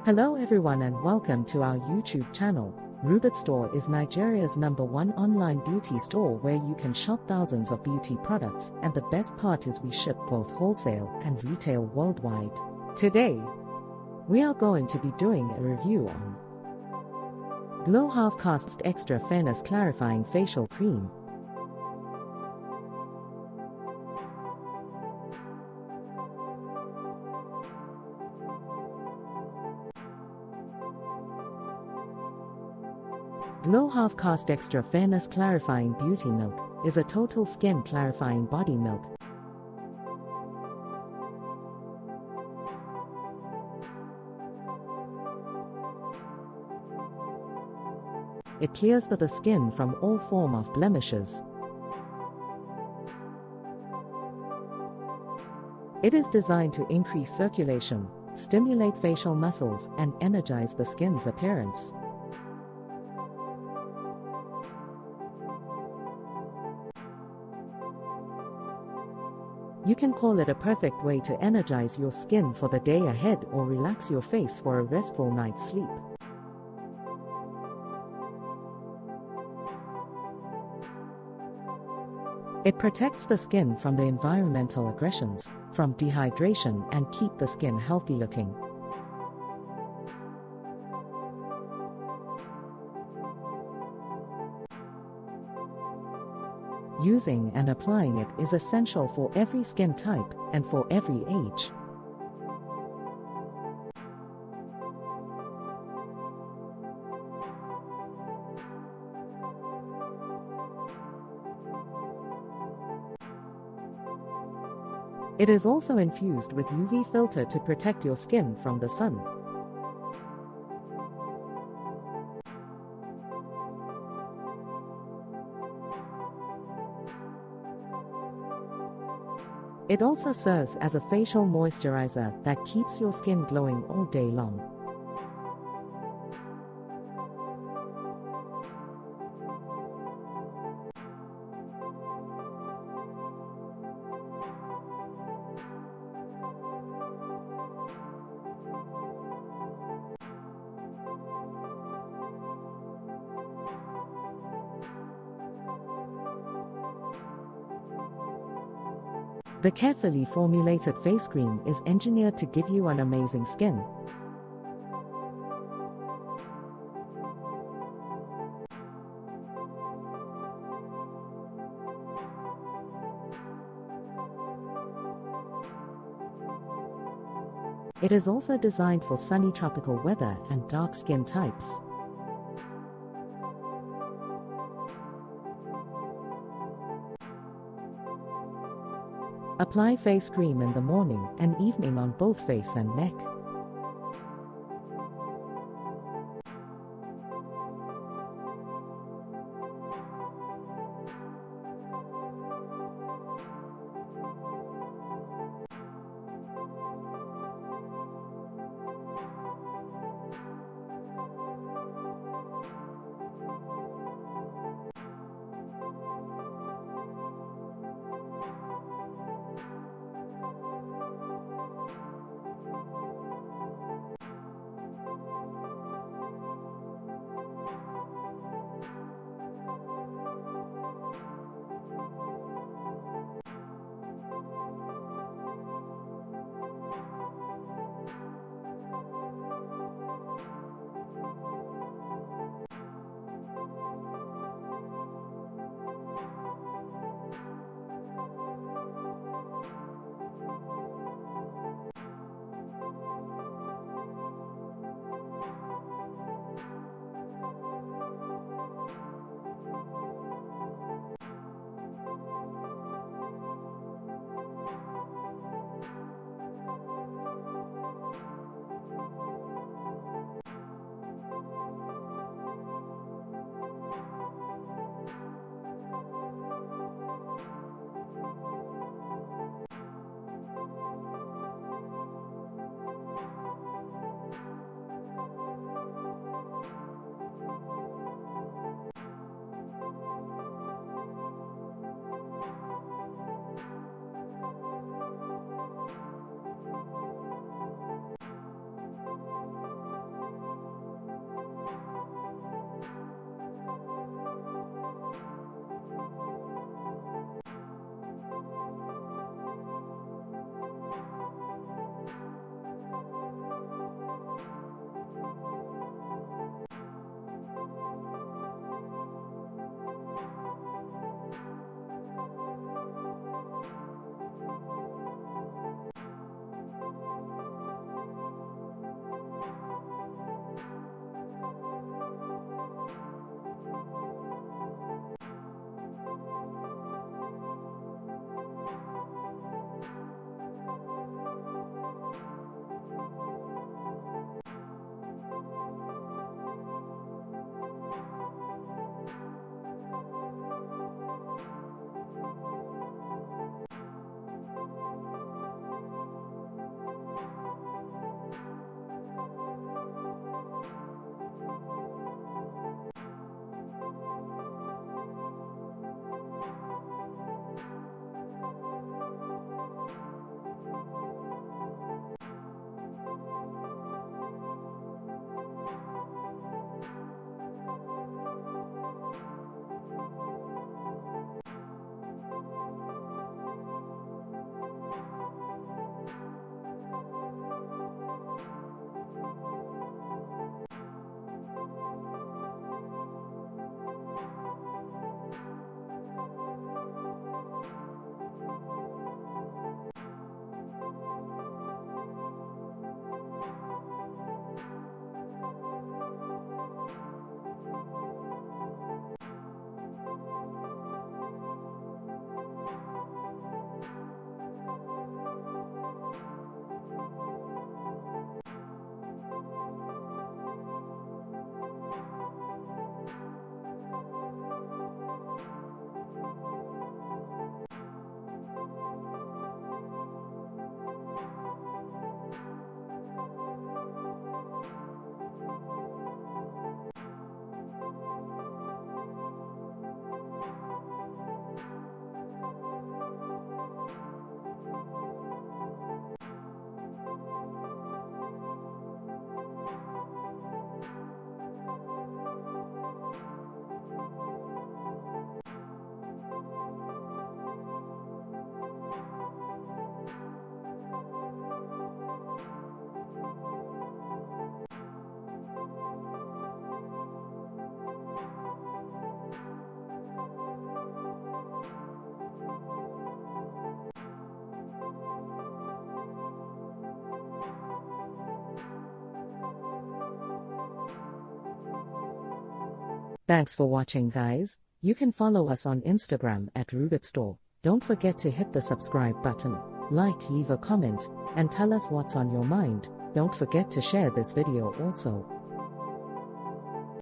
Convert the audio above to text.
Hello everyone and welcome to our YouTube channel. Rubitstore is Nigeria's #1 online beauty store where you can shop thousands of beauty products, and the best part is we ship both wholesale and retail worldwide. Today, we are going to be doing a review on Glow Halfcast Extra Fairness Clarifying Facial Cream. Glow Halfcast Extra Fairness Clarifying Beauty Milk is a total skin clarifying body milk. It clears the skin from all form of blemishes. It is designed to increase circulation, stimulate facial muscles, and energize the skin's appearance. You can call it a perfect way to energize your skin for the day ahead or relax your face for a restful night's sleep. It protects the skin from the environmental aggressions, from dehydration, and keep the skin healthy looking. Using and applying it is essential for every skin type and for every age. It is also infused with UV filter to protect your skin from the sun. It also serves as a facial moisturizer that keeps your skin glowing all day long. The carefully formulated face cream is engineered to give you an amazing skin. It is also designed for sunny tropical weather and dark skin types. Apply face cream in the morning and evening on both face and neck. Thanks for watching, guys. You can follow us on Instagram at Rubitstore. Don't forget to hit the subscribe button, like, leave a comment, and tell us what's on your mind. Don't forget to share this video also.